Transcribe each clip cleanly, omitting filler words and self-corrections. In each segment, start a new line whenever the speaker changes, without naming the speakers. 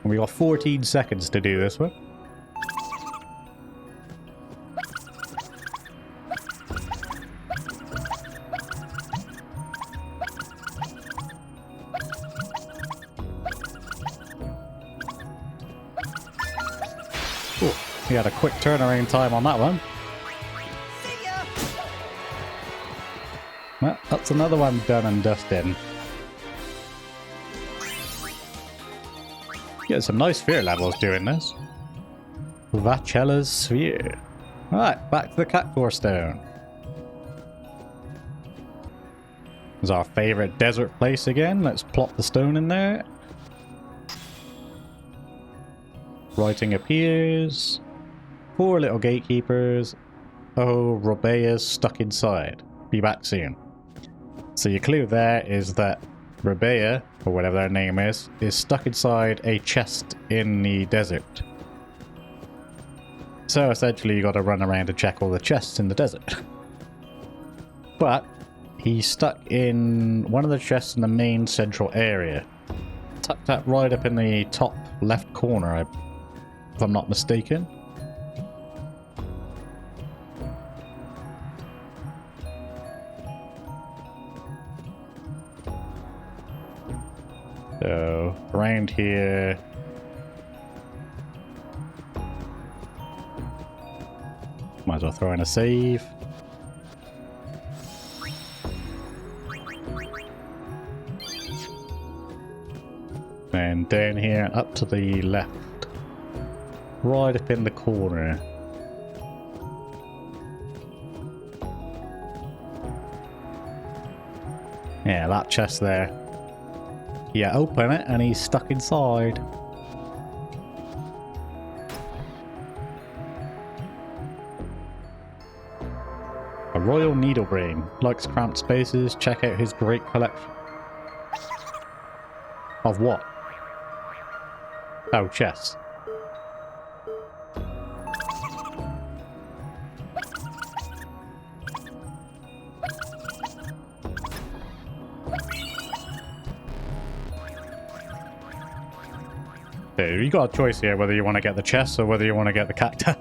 And we got 14 seconds to do this one. Oh, he had a quick turnaround time on that one. Well, that's another one done and dusted. Get some nice sphere levels doing this. Vachella's Sphere. Alright, back to the Cactuar Stone. This is our favourite desert place again. Let's plop the stone in there. Writing appears. 4 little gatekeepers. Oh, Robea's stuck inside. Be back soon. So your clue there is that Robea, or whatever their name is stuck inside a chest in the desert. So essentially you got to run around and check all the chests in the desert. But he's stuck in one of the chests in the main central area. Tucked that right up in the top left corner, if I'm not mistaken. So, around here. Might as well throw in a save. And down here, up to the left. Right up in the corner. Yeah, that chest there. Yeah, open it and he's stuck inside. A Royal Needlebrain. Likes cramped spaces. Check out his great collection. Of what? Oh, chests. So you got a choice here whether you want to get the chest or whether you want to get the cacti.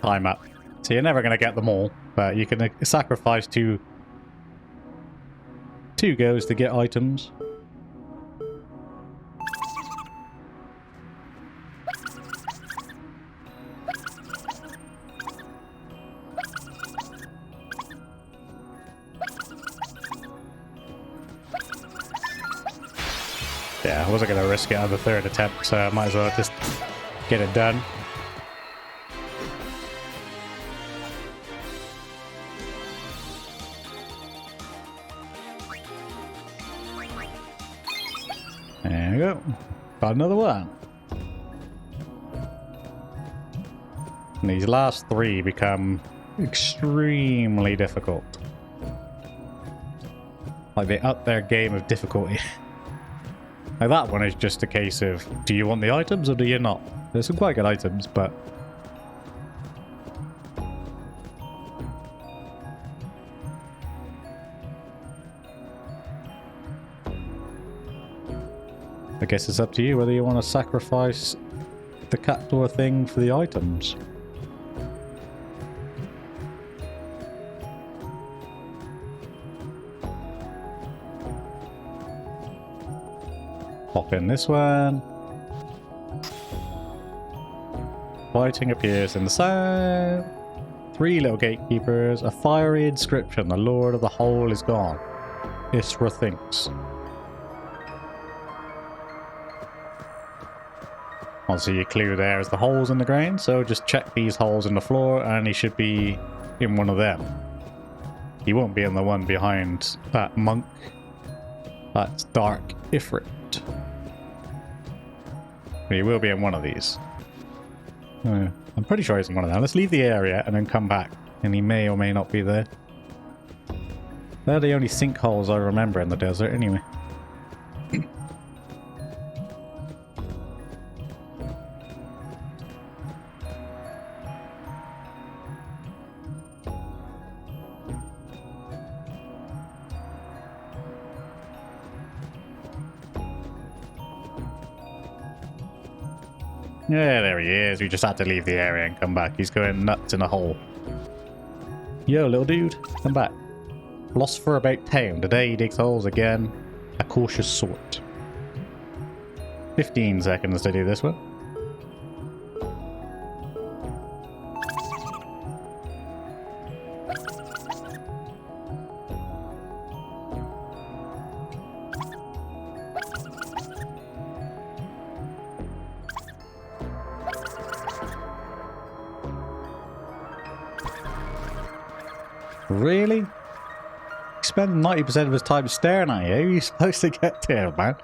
Time up. So you're never going to get them all, but you can sacrifice two goes to get items. Yeah, I wasn't going to risk it on the third attempt, so I might as well just get it done. There we go. Got another one. And these last 3 become extremely difficult. Like they up their game of difficulty. Like that one is just a case of, do you want the items or do you not? There's some quite good items, but... I guess it's up to you whether you want to sacrifice the Cactuar thing for the items. Pop in this one. Fighting appears in the south. 3 little gatekeepers. A fiery inscription. The Lord of the Hole is gone. Isra thinks. Obviously your clue there is the holes in the ground, so just check these holes in the floor and he should be in one of them. He won't be in the one behind that monk. That's Dark Ifrit. But he will be in one of these. I'm pretty sure he's in one of them. Let's leave the area and then come back, and he may or may not be there. They're the only sinkholes I remember in the desert, anyway. Yeah, there he is. We just had to leave the area and come back. He's going nuts in a hole. Yo, little dude, come back. Lost for about town. Today he digs holes again. A cautious sort. 15 seconds to do this one. Really? He spent 90% of his time staring at you. How are you supposed to get to him, man?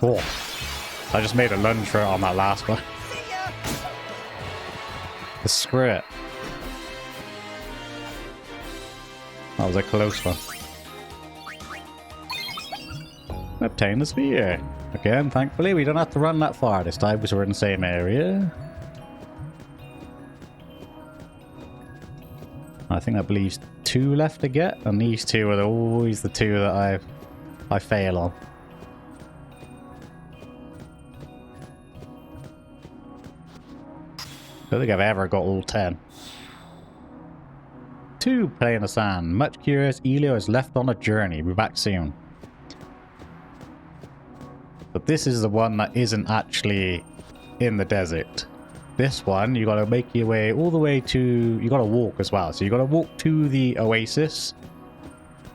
Oh, I just made a lunge for it on that last one. Screw it. That was a close one. Obtain the spear. Again, thankfully, we don't have to run that far this time because we're in the same area. I think that leaves 2 left to get, and these 2 are always the 2 that I fail on. I don't think I've ever got all 10. 2, play in the sand. Much curious, Elio is left on a journey. We'll be back soon. But this is the one that isn't actually in the desert. This one, you gotta make your way all the way to... You gotta walk as well. So you gotta walk to the oasis.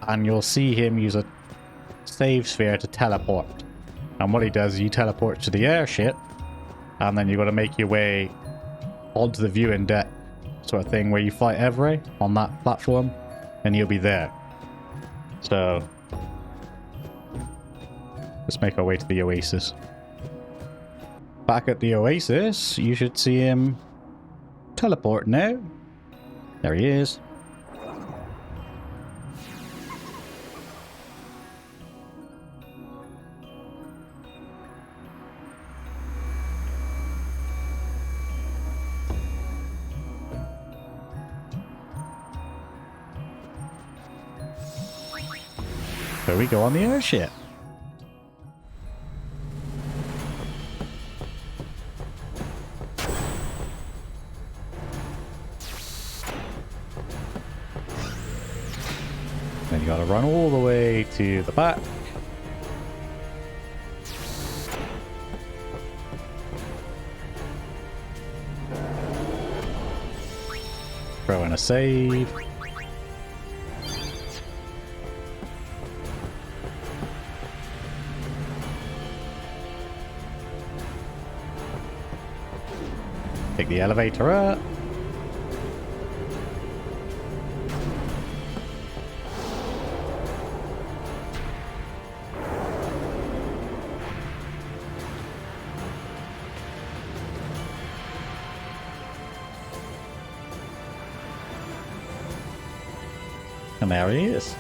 And you'll see him use a save sphere to teleport. And what he does is he teleports to the airship. And then you gotta make your way onto the viewing deck sort of thing where you fight Evray on that platform and he'll be there. So let's make our way to the oasis. Back at the oasis, you should see him teleport now. There he is. So we go on the airship. Then you gotta run all the way to the back. Throw in a save. Take the elevator up. And there he is.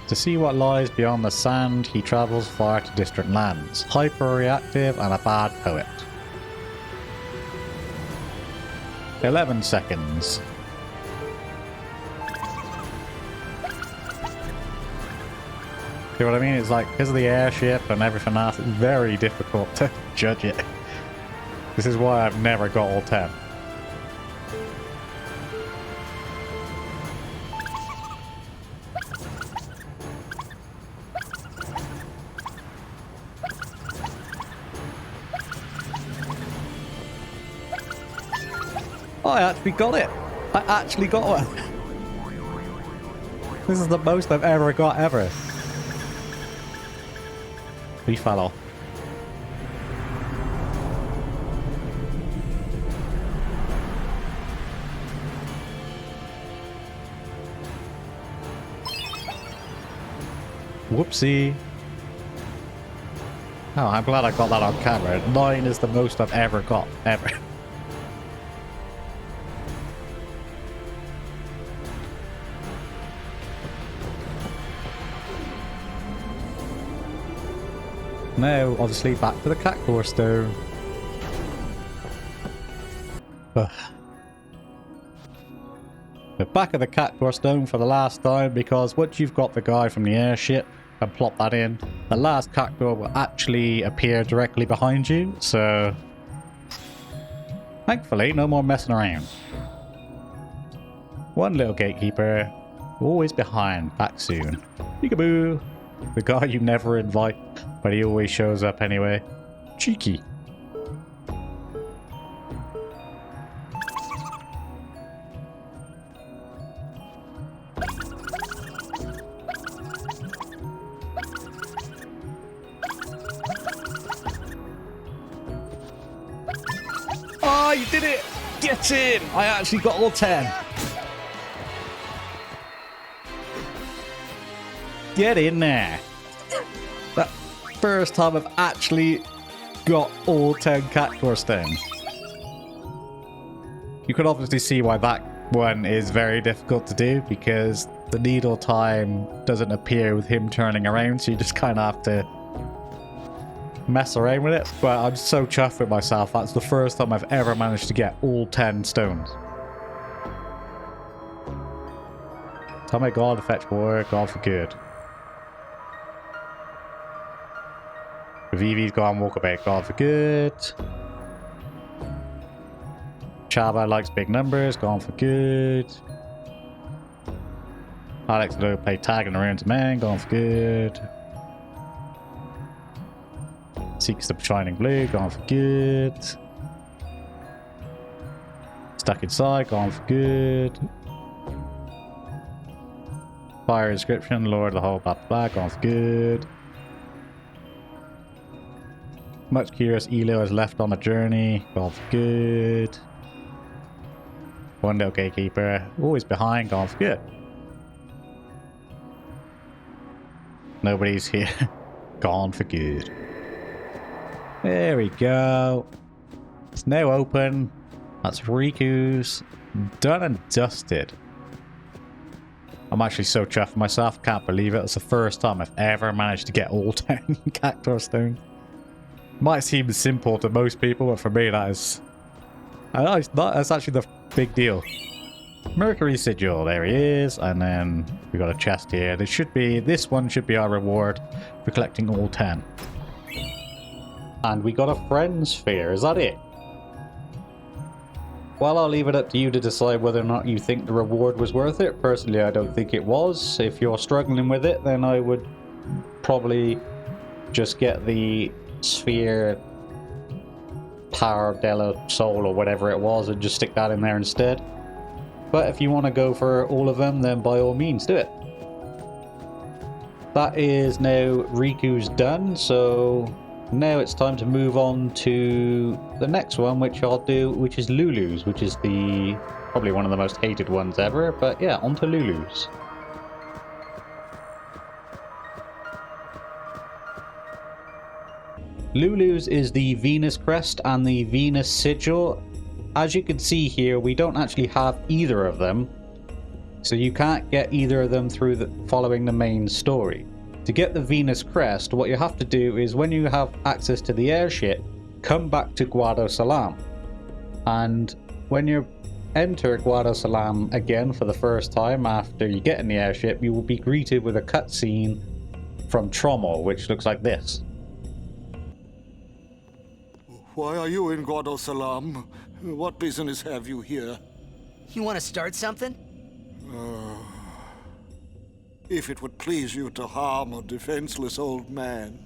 To see what lies beyond the sand, he travels far to distant lands. Hyper-reactive and a bad poet. 11 seconds. See what I mean? It's like, because of the airship and everything else, it's very difficult to judge it. This is why I've never got all 10. I actually got it. I actually got one. This is the most I've ever got, ever. He fell off. Whoopsie. Oh, I'm glad I got that on camera. 9 is the most I've ever got, ever. Now, obviously, back to the Cactuar Stone. Ugh. We're back at the Cactuar Stone for the last time, because once you've got the guy from the airship and plop that in, the last Cactuar will actually appear directly behind you, so thankfully no more messing around. One little gatekeeper, always behind, back soon. Peekaboo! The guy you never invite, but he always shows up anyway. Cheeky. Oh, you did it! Get in! I actually got all 10. Get in there. That first time I've actually got all 10 Cactuar Stones. You can obviously see why that one is very difficult to do, because the needle time doesn't appear with him turning around, so you just kind of have to mess around with it. But I'm so chuffed with myself. That's the first time I've ever managed to get all 10 stones. Tell my god to fetch more, god for good. Vivi's gone walkabout, god for good. Chaba likes big numbers, gone for good. Alex will play tag in the rounds of man, gone for good. Seeks the shining blue, gone for good. Stuck inside, gone for good. Fire inscription, Lord of the whole blah blah, gone for good. Much curious Elo is left on the journey, gone for good. One little gatekeeper, always behind, gone for good. Nobody's here, gone for good. There we go. It's now open. That's Riku's done and dusted. I'm actually so chuffed with myself. Can't believe it. It's the first time I've ever managed to get all 10 Cactuar Stones. Might seem simple to most people, but for me that's actually the big deal. Mercury Sigil, there he is, and then we got a chest here. This one should be our reward for collecting all 10. And we got a friend sphere, is that it? Well, I'll leave it up to you to decide whether or not you think the reward was worth it. Personally, I don't think it was. If you're struggling with it, then I would probably just get the sphere Power Della Soul or whatever it was and just stick that in there instead. But if you want to go for all of them, then by all means do it. That is now Riku's done, so now it's time to move on to the next one, which I'll do, which is Lulu's, which is probably one of the most hated ones ever. But yeah, on to Lulu's. Lulu's is the Venus Crest and the Venus Sigil. As you can see here, we don't actually have either of them, so you can't get either of them through following the main story. To get the Venus Crest, what you have to do is, when you have access to the airship, come back to Guado Salam. And when you enter Guado Salam again for the first time after you get in the airship, you will be greeted with a cutscene from Trommel, which looks like this.
Why are you in Guado Salam? What business have you here?
You want to start something?
If it would please you to harm a defenseless old man,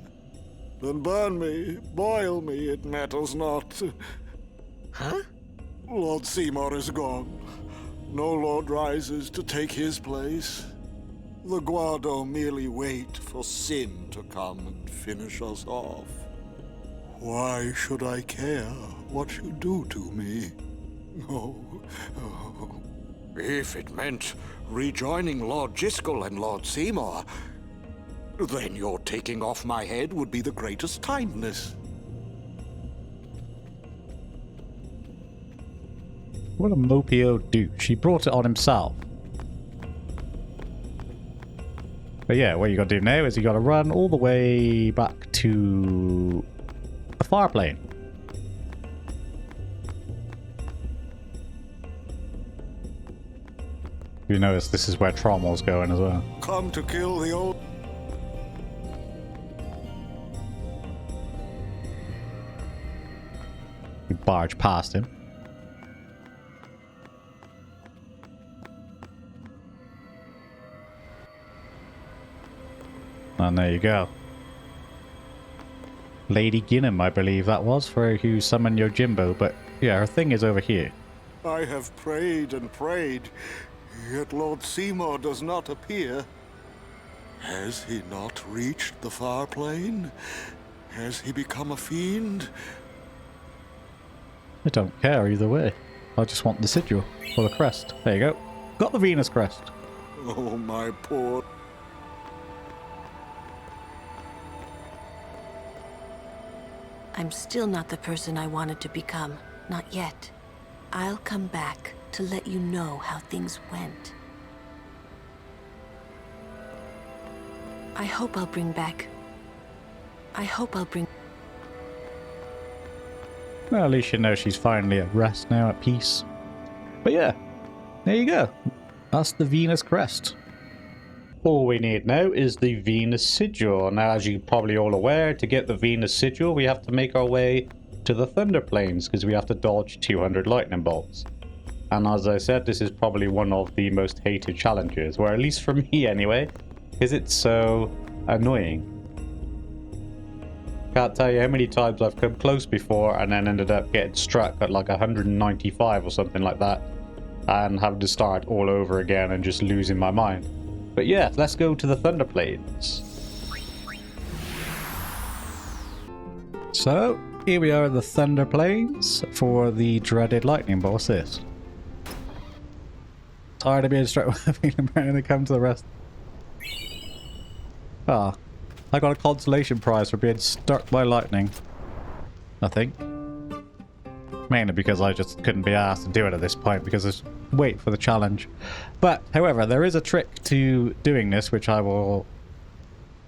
then burn me, boil me, it matters not.
Huh?
Lord Seymour is gone. No lord rises to take his place. The Guado merely wait for sin to come and finish us off. Why should I care what you do to me? Oh. If it meant rejoining Lord Jiskel and Lord Seymour, then your taking off my head would be the greatest kindness.
What a mopey douche. He brought it on himself. But yeah, what you gotta do now is you gotta run all the way back to the far plane. You notice this is where Trommel's going as well.
Come to kill the old...
You barge past him. And there you go. Lady Ginham, I believe that was, for who summoned your Jimbo, but yeah, her thing is over here.
I have prayed and prayed, yet Lord Seymour does not appear. Has he not reached the far plane? Has he become a fiend?
I don't care either way. I just want the sigil, or the crest. There you go. Got the Venus crest.
Oh, my poor...
I'm still not the person I wanted to become. Not yet. I'll come back to let you know how things went. I hope I'll bring...
Well, at least you know she's finally at rest now, at peace. But yeah, there you go. That's the Venus crest. All we need now is the Venus sigil. Now, as you're probably all aware, to get the Venus sigil, we have to make our way to the Thunder Plains, because we have to dodge 200 lightning bolts. And as I said, this is probably one of the most hated challenges, or at least for me anyway, because it's so annoying. Can't tell you how many times I've come close before and then ended up getting struck at like 195 or something like that, and having to start all over again and just losing my mind. But yeah, let's go to the Thunder Plains. So, here we are in the Thunder Plains for the dreaded lightning bolt. What's this? Tired of being struck with a feeling better to come to the rest. Ah, I got a consolation prize for being struck by lightning. I think. Mainly because I just couldn't be asked to do it at this point because I was waiting for the challenge. But, however, there is a trick to doing this, which I will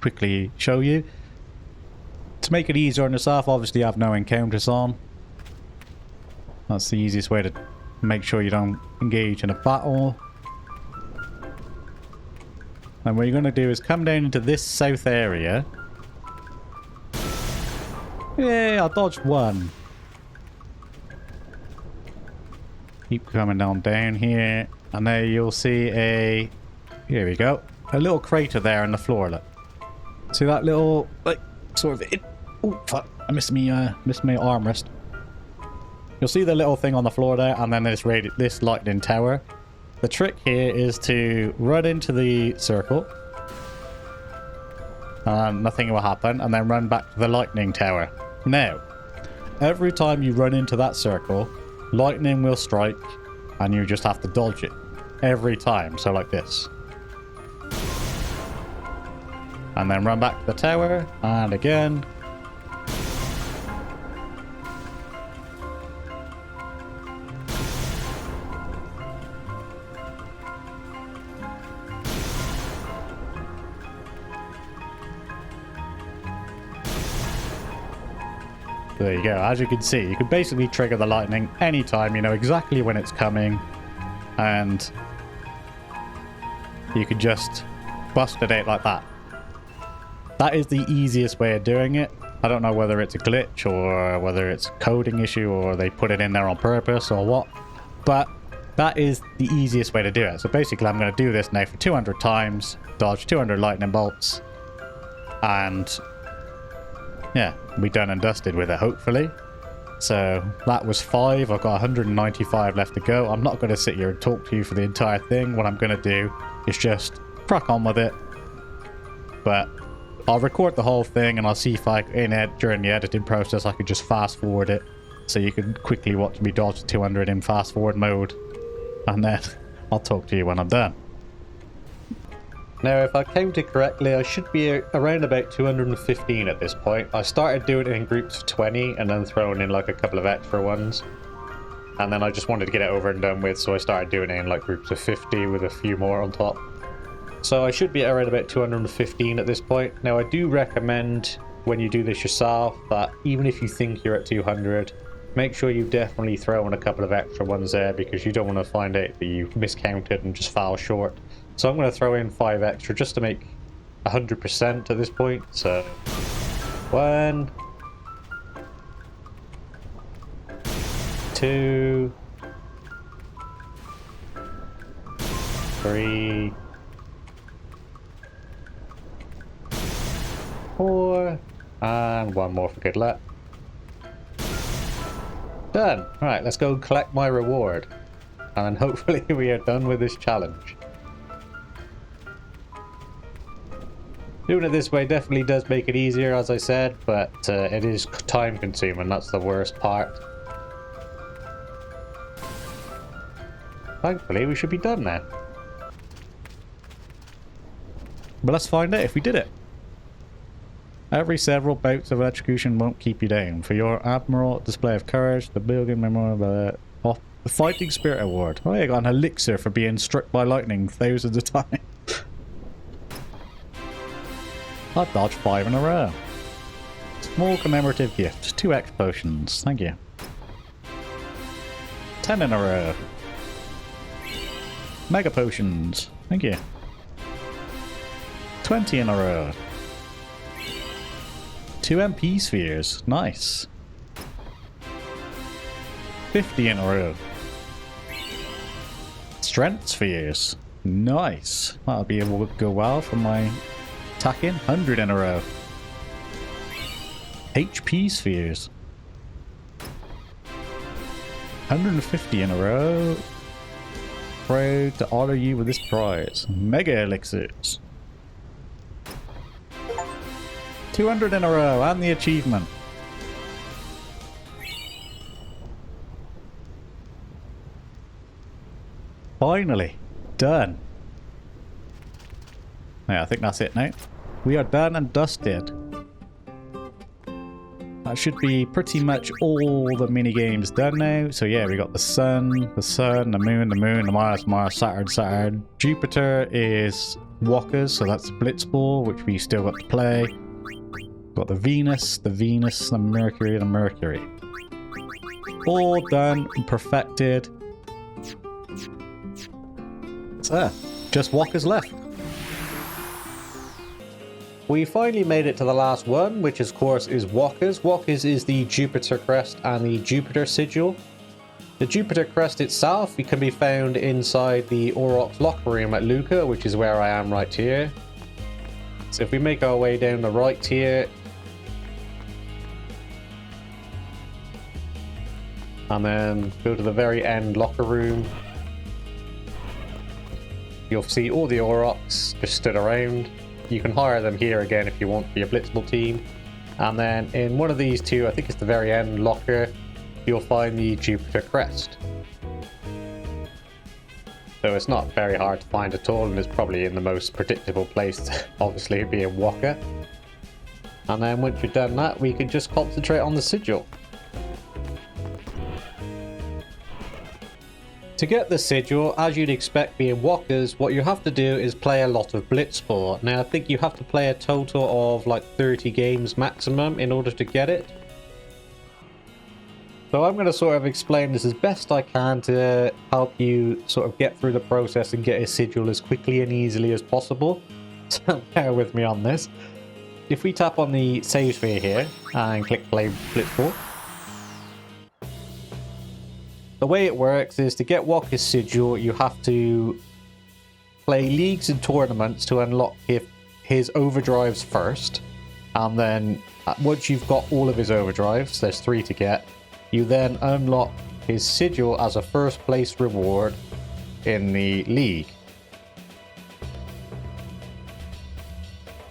quickly show you. To make it easier on yourself, obviously you have no encounters on. That's the easiest way to make sure you don't engage in a battle. And what you're going to do is come down into this south area. Yay, I dodged one. Keep coming down here, and there you'll see a... Here we go. A little crater there in the floor, look. See that little, like, sort of... Oh, fuck. I missed my armrest. You'll see the little thing on the floor there, and then this lightning tower. The trick here is to run into the circle. And nothing will happen, and then run back to the lightning tower. Now, every time you run into that circle, lightning will strike, and you just have to dodge it. Every time, so like this. And then run back to the tower, and again. There you go. As you can see, you can basically trigger the lightning anytime. You know exactly when it's coming, and you can just bust it out like that. That is the easiest way of doing it. I don't know whether it's a glitch or whether it's a coding issue or they put it in there on purpose or what, but that is the easiest way to do it. So basically I'm going to do this now for 200 times, dodge 200 lightning bolts, and yeah, we done and dusted with it, hopefully. So that was 5. I've got 195 left to go. I'm not going to sit here and talk to you for the entire thing. What I'm going to do is just crack on with it. But I'll record the whole thing and I'll see if during the editing process I could just fast forward it. So you can quickly watch me dodge 200 in fast forward mode. And then I'll talk to you when I'm done. Now, if I counted correctly, I should be around about 215 at this point. I started doing it in groups of 20 and then throwing in like a couple of extra ones. And then I just wanted to get it over and done with, so I started doing it in like groups of 50 with a few more on top. So I should be around about 215 at this point. Now, I do recommend when you do this yourself that even if you think you're at 200, make sure you definitely throw in a couple of extra ones there, because you don't want to find out that you've miscounted and just fall short. So I'm going to throw in 5 extra just to make 100% at this point. So 1, 2, 3, 4, and 1 more for good luck. Done. Right, let's go collect my reward. And hopefully we are done with this challenge. Doing it this way definitely does make it easier, as I said, but it is time consuming. That's the worst part. Thankfully, we should be done now. But let's find out if we did it. Every several bouts of electrocution won't keep you down. For your admirable display of courage, the Billigan Memorial of the Fighting Spirit Award. Oh, I got an elixir for being struck by lightning thousands of times. I dodged 5 in a row. Small commemorative gift. 2 X potions. Thank you. 10 in a row. Mega potions. Thank you. 20 in a row. 2 MP spheres. Nice. 50 in a row. Strength spheres. Nice. That'll be able to go well for my attacking. 100 in a row. HP spheres. 150 in a row. Proud to honor you with this prize. Mega elixirs. 200 in a row, and the achievement. Finally, done. Yeah, I think that's it now. We are done and dusted. That should be pretty much all the mini games done now. So yeah, we got the sun, the moon, the Mars, Saturn. Jupiter is Walkers, so that's blitzball, which we still got to play. Got the Venus, the Mercury. All done and perfected. So, just Walkers left. We finally made it to the last one, which of course is Walkers. Walkers is the Jupiter Crest and the Jupiter Sigil. The Jupiter Crest itself can be found inside the Aurochs locker room at Luca, which is where I am right here. So if we make our way down the right here, and then go to the very end locker room, you'll see all the Aurochs just stood around. You can hire them here again if you want for your blitzball team. And then in one of these two, I think it's the very end locker, you'll find the Jupiter Crest. So it's not very hard to find at all, and it's probably in the most predictable place, obviously being Walker. And then once you've done that, we can just concentrate on the sigil. To get the sigil, as you'd expect being Walkers, what you have to do is play a lot of blitzball. Now I think you have to play a total of like 30 games maximum in order to get it. So I'm going to sort of explain this as best I can to help you sort of get through the process and get a sigil as quickly and easily as possible. So bear with me on this. If we tap on the save sphere here and click play blitzball, the way it works is to get Walker's sigil, you have to play leagues and tournaments to unlock his overdrives first. And then once you've got all of his overdrives, there's 3 to get, you then unlock his sigil as a first place reward in the league.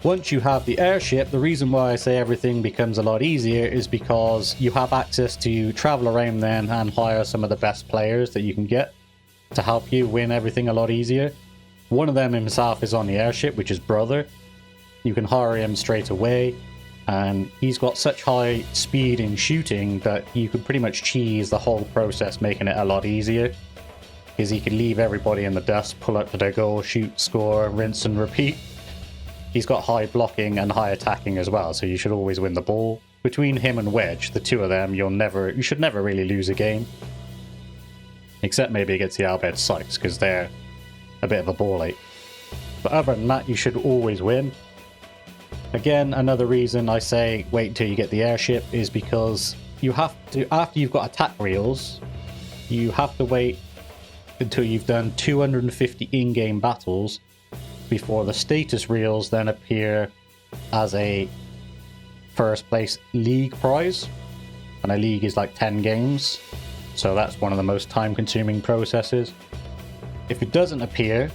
Once you have the airship, the reason why I say everything becomes a lot easier is because you have access to travel around then and hire some of the best players that you can get to help you win everything a lot easier. One of them himself is on the airship, which is Brother. You can hire him straight away, and he's got such high speed in shooting that you could pretty much cheese the whole process, making it a lot easier. Because he can leave everybody in the dust, pull up to their goal, shoot, score, rinse and repeat. He's got high blocking and high attacking as well, so you should always win the ball. Between him and Wedge, the two of them, you should never really lose a game. Except maybe against the Albed Sykes, because they're a bit of a ball ache. But other than that, you should always win. Again, another reason I say wait until you get the airship is because you have to, after you've got attack reels, you have to wait until you've done 250 in-game battles before the status reels then appear as a first place league prize. And a league is like 10 games, so that's one of the most time consuming processes. If it doesn't appear,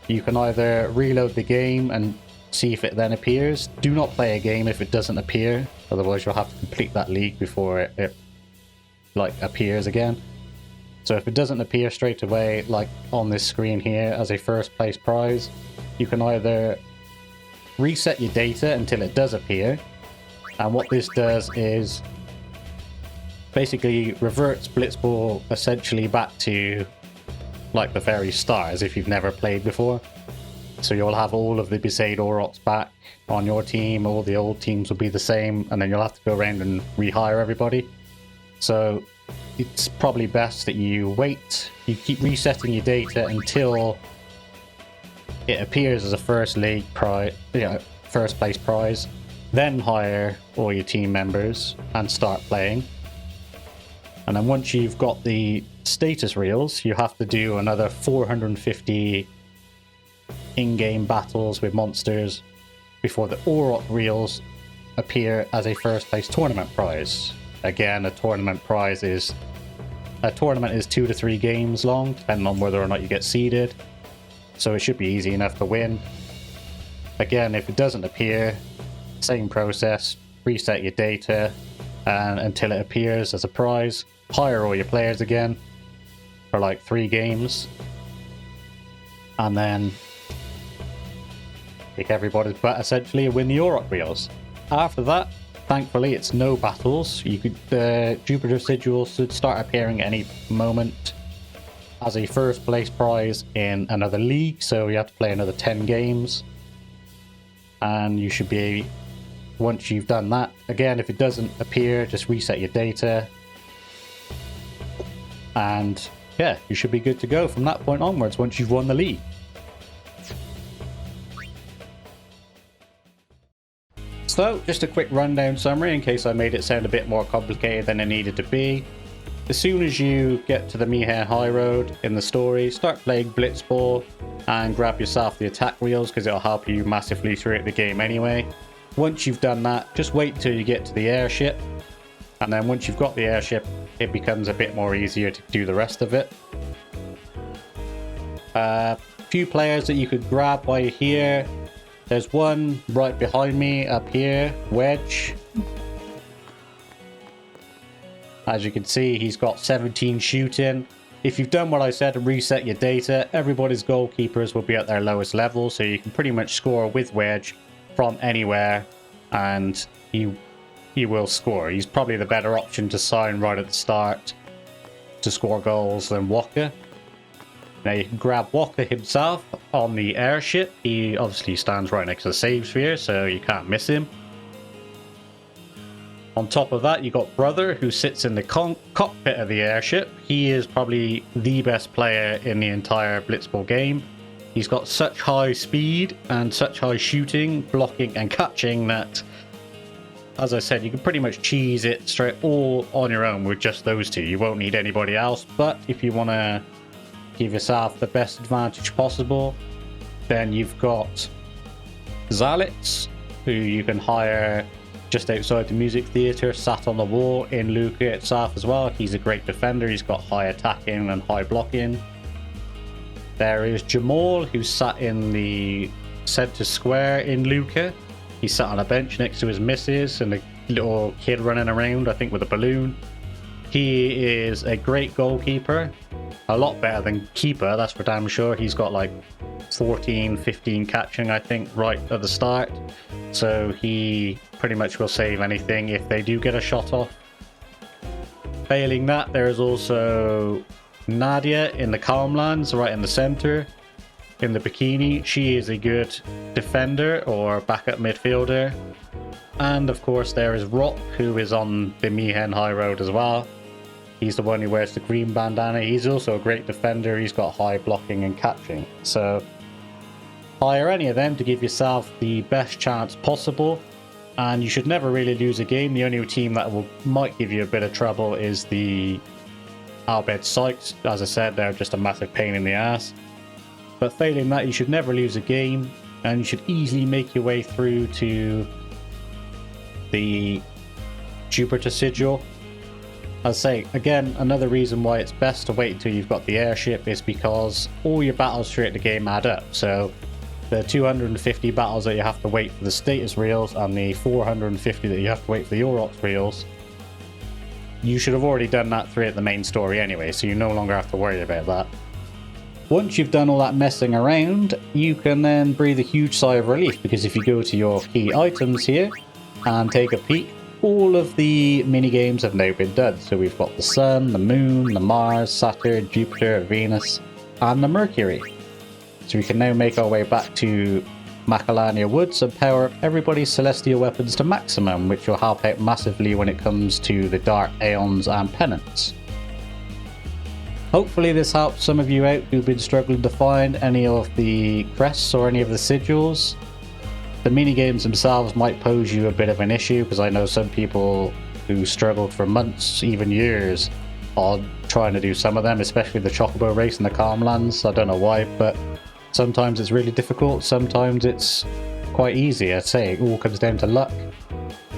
you can either reload the game and see if it then appears. Do not play a game if it doesn't appear, otherwise you'll have to complete that league before it like appears again. So if it doesn't appear straight away, like on this screen here as a first place prize, you can either reset your data until it does appear, and what this does is basically reverts blitzball essentially back to like the very start, as if you've never played before. So you'll have all of the Besaid Aurochs back on your team, all the old teams will be the same, and then you'll have to go around and rehire everybody. So it's probably best that you wait, you keep resetting your data until it appears as a first place prize, then hire all your team members and start playing. And then once you've got the status reels, you have to do another 450 in-game battles with monsters before the Auroch reels appear as a first place tournament prize. Again, a tournament is 2 to 3 games long, depending on whether or not you get seeded. So it should be easy enough to win. Again, if it doesn't appear, same process, reset your data and until it appears as a prize. Hire all your players again for like 3 games. And then kick everybody's butt essentially and win the Auroch reels. After that, thankfully, it's no battles. You could Jupiter Sigils should start appearing at any moment as a first place prize in another league, so you have to play another 10 games. And you should be, once you've done that, again, if it doesn't appear, just reset your data. And yeah, you should be good to go from that point onwards once you've won the league. So, just a quick rundown summary in case I made it sound a bit more complicated than it needed to be. As soon as you get to the Miha High Road in the story, start playing blitzball and grab yourself the attack wheels because it'll help you massively throughout the game anyway. Once you've done that, just wait until you get to the airship, and then once you've got the airship, it becomes a bit more easier to do the rest of it. Few players that you could grab while you're here. There's one right behind me up here, Wedge. As you can see, he's got 17 shooting. If you've done what I said and reset your data, everybody's goalkeepers will be at their lowest level, so you can pretty much score with Wedge from anywhere, and he will score. He's probably the better option to sign right at the start to score goals than Waka. Now you can grab Waka himself on the airship. He obviously stands right next to the save sphere, so you can't miss him. On top of that, you got Brother, who sits in the cockpit of the airship. He is probably the best player in the entire blitzball game. He's got such high speed and such high shooting, blocking and catching that, as I said, you can pretty much cheese it straight all on your own with just those two. You won't need anybody else, but if you want to give yourself the best advantage possible, then you've got Zalitz, who you can hire just outside the music theatre, sat on the wall in Luca itself as well. He's a great defender. He's got high attacking and high blocking. There is Jamal, who sat in the center square in Luca. He's sat on a bench next to his missus and a little kid running around, I think with a balloon. He is a great goalkeeper. A lot better than keeper, that's for damn sure. He's got like 14, 15 catching, I think, right at the start. So he pretty much will save anything if they do get a shot off. Failing that, there is also Nadia in the Calmlands, right in the center. In the bikini, she is a good defender or backup midfielder. And of course there is Rock, who is on the Mihen High Road as well. He's the one who wears the green bandana. He's also a great defender. He's got high blocking and catching. So hire any of them to give yourself the best chance possible. And you should never really lose a game. The only team that might give you a bit of trouble is the Albed Sykes. As I said, they're just a massive pain in the ass. But failing that, you should never lose a game. And you should easily make your way through to the Jupiter Sigil. I'll say, again, another reason why it's best to wait until you've got the airship is because all your battles throughout the game add up. So the 250 battles that you have to wait for the status reels and the 450 that you have to wait for the Aurochs reels, you should have already done that throughout the main story anyway, so you no longer have to worry about that. Once you've done all that messing around, you can then breathe a huge sigh of relief, because if you go to your key items here and take a peek, all of the minigames have now been done. So we've got the Sun, the Moon, the Mars, Saturn, Jupiter, Venus, and the Mercury. So we can now make our way back to Macalania Woods and power up everybody's celestial weapons to maximum, which will help out massively when it comes to the Dark Aeons and Penance. Hopefully this helps some of you out who've been struggling to find any of the crests or any of the sigils. The minigames themselves might pose you a bit of an issue, because I know some people who struggled for months, even years, on trying to do some of them, especially the Chocobo race in the Calmlands. I don't know why, but sometimes it's really difficult, sometimes it's quite easy. I'd say it all comes down to luck.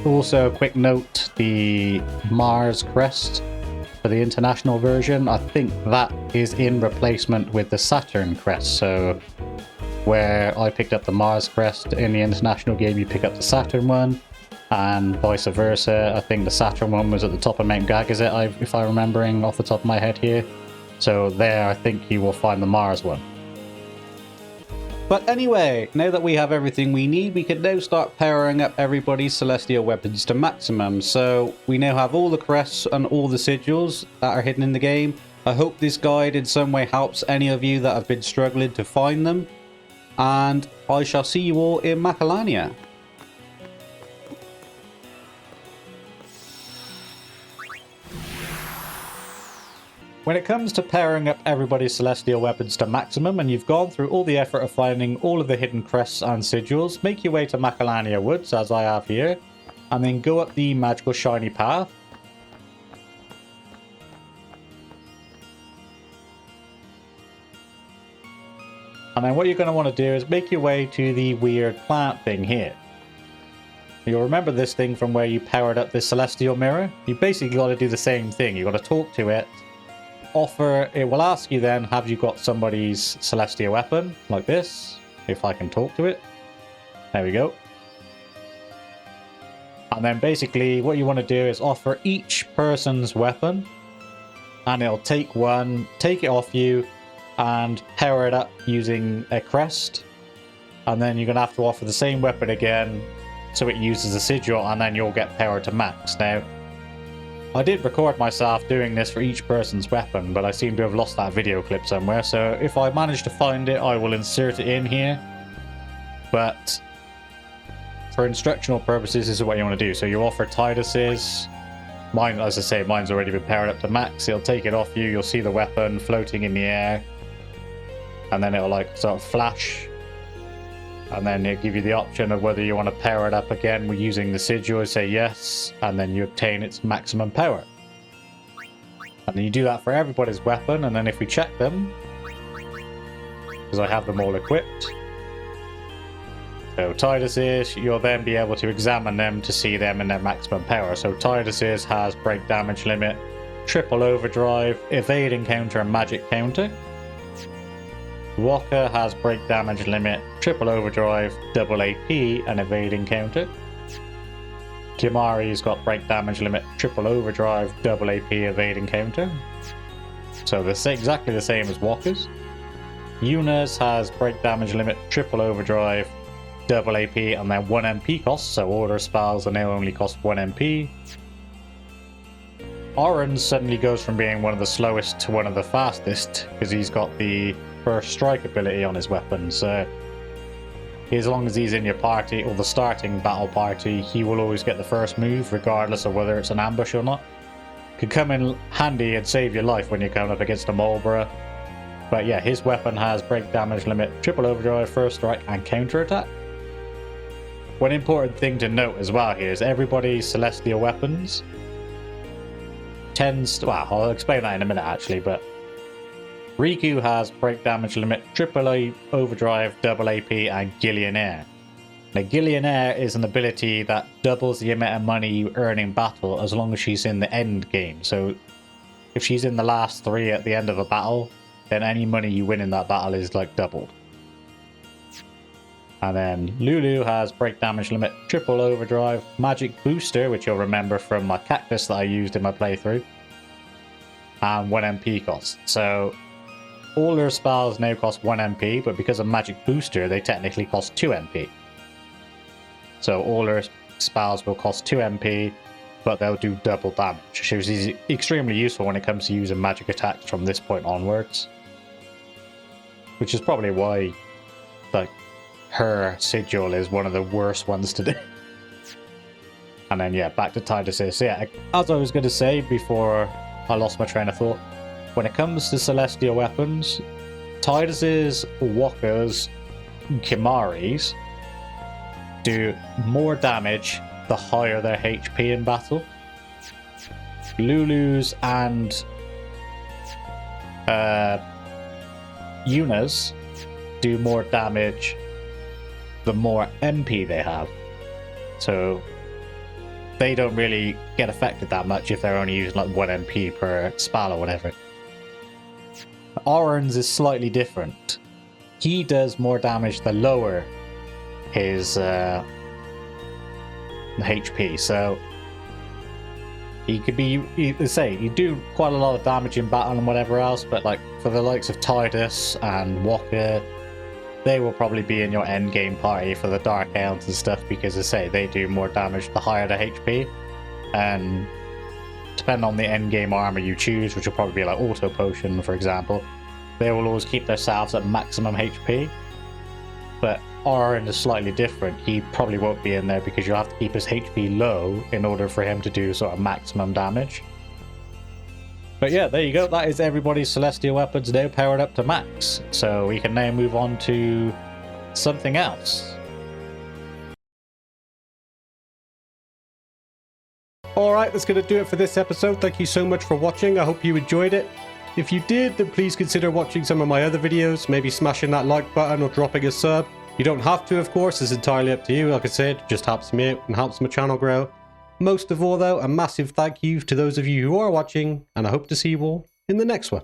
Also, a quick note, the Mars crest for the international version, I think that is in replacement with the Saturn crest. So where I picked up the Mars crest in the international game, you pick up the Saturn one, and vice versa. I think the Saturn one was at the top of Mount Gagazet, if I'm remembering off the top of my head here. So there, I think you will find the Mars one. But anyway, now that we have everything we need, we can now start powering up everybody's celestial weapons to maximum. So we now have all the crests and all the sigils that are hidden in the game. I hope this guide in some way helps any of you that have been struggling to find them. And I shall see you all in Macalania. When it comes to powering up everybody's celestial weapons to maximum, and you've gone through all the effort of finding all of the hidden crests and sigils, make your way to Macalania Woods, as I have here, and then go up the magical shiny path. And then what you're going to want to do is make your way to the weird plant thing here. You'll remember this thing from where you powered up this celestial mirror. You basically got to do the same thing. You've got to talk to it. It will ask you then, have you got somebody's celestial weapon? Like this. If I can talk to it. There we go. And then basically what you want to do is offer each person's weapon. And it'll take one, take it off you, and power it up using a crest. And then you're going to have to offer the same weapon again, so it uses a sigil, and then you'll get power to max. Now, I did record myself doing this for each person's weapon, but I seem to have lost that video clip somewhere, so if I manage to find it, I will insert it in here. But for instructional purposes, this is what you want to do. So you offer Tidus's. Mine, as I say, mine's already been powered up to max. It'll take it off you, you'll see the weapon floating in the air, and then it'll like sort of flash, and then it'll give you the option of whether you want to power it up again using the sigil. Say yes, and then you obtain its maximum power. And then you do that for everybody's weapon, and then if we check them, because I have them all equipped, so Tidus's, you'll then be able to examine them to see them in their maximum power. So Tidus's has break damage limit, triple overdrive, evade encounter, and magic counter. Walker has break damage limit, triple overdrive, double AP, and evade encounter. Kimari's got break damage limit, triple overdrive, double AP, evade encounter. So they're exactly the same as Walker's. Yuna's has break damage limit, triple overdrive, double AP, and then 1 MP cost, so order spells are now only cost 1 MP. Oren suddenly goes from being one of the slowest to one of the fastest, because he's got the first strike ability on his weapon, so as long as he's in your party, or the starting battle party, he will always get the first move, regardless of whether it's an ambush or not. Could come in handy and save your life when you're coming up against a Marlborough. But yeah, his weapon has break damage limit, triple overdrive, first strike, and counter attack. One important thing to note as well here is everybody's celestial weapons tends to, well, I'll explain that in a minute actually, but Riku has break damage limit, triple overdrive, double AP, and Gillionaire. Now Gillionaire is an ability that doubles the amount of money you earn in battle as long as she's in the end game. So if she's in the last 3 at the end of a battle, then any money you win in that battle is like doubled. And then Lulu has break damage limit, triple overdrive, magic booster, which you'll remember from my cactus that I used in my playthrough, and 1 MP cost. So all their spells now cost 1 MP, but because of magic booster, they technically cost 2 MP. So all their spells will cost 2 MP, but they'll do double damage, which is extremely useful when it comes to using magic attacks from this point onwards. Which is probably why, like, her sigil is one of the worst ones to do. And then yeah, back to Titus's. So yeah, as I was going to say before I lost my train of thought, when it comes to celestial weapons, Titus's, Walker's, Kimari's do more damage the higher their HP in battle. Lulu's and Yuna's do more damage the more MP they have. So they don't really get affected that much if they're only using like 1 MP per spell or whatever. Oren's is slightly different. He does more damage the lower his HP, so he could be, you do quite a lot of damage in battle and whatever else, but like for the likes of Titus and Walker, they will probably be in your end game party for the Dark Hounds and stuff, because they do more damage the higher the HP, and depending on the end game armor you choose, which will probably be like Auto Potion for example, they will always keep themselves at maximum HP. But Oren is slightly different. He probably won't be in there because you'll have to keep his HP low in order for him to do sort of maximum damage. But yeah, there you go. That is everybody's celestial weapons now powered up to max. So we can now move on to something else.
Alright, that's going to do it for this episode. Thank you so much for watching. I hope you enjoyed it. If you did, then please consider watching some of my other videos, maybe smashing that like button or dropping a sub. You don't have to, of course, it's entirely up to you. Like I said, it just helps me out and helps my channel grow. Most of all though, a massive thank you to those of you who are watching, and I hope to see you all in the next one.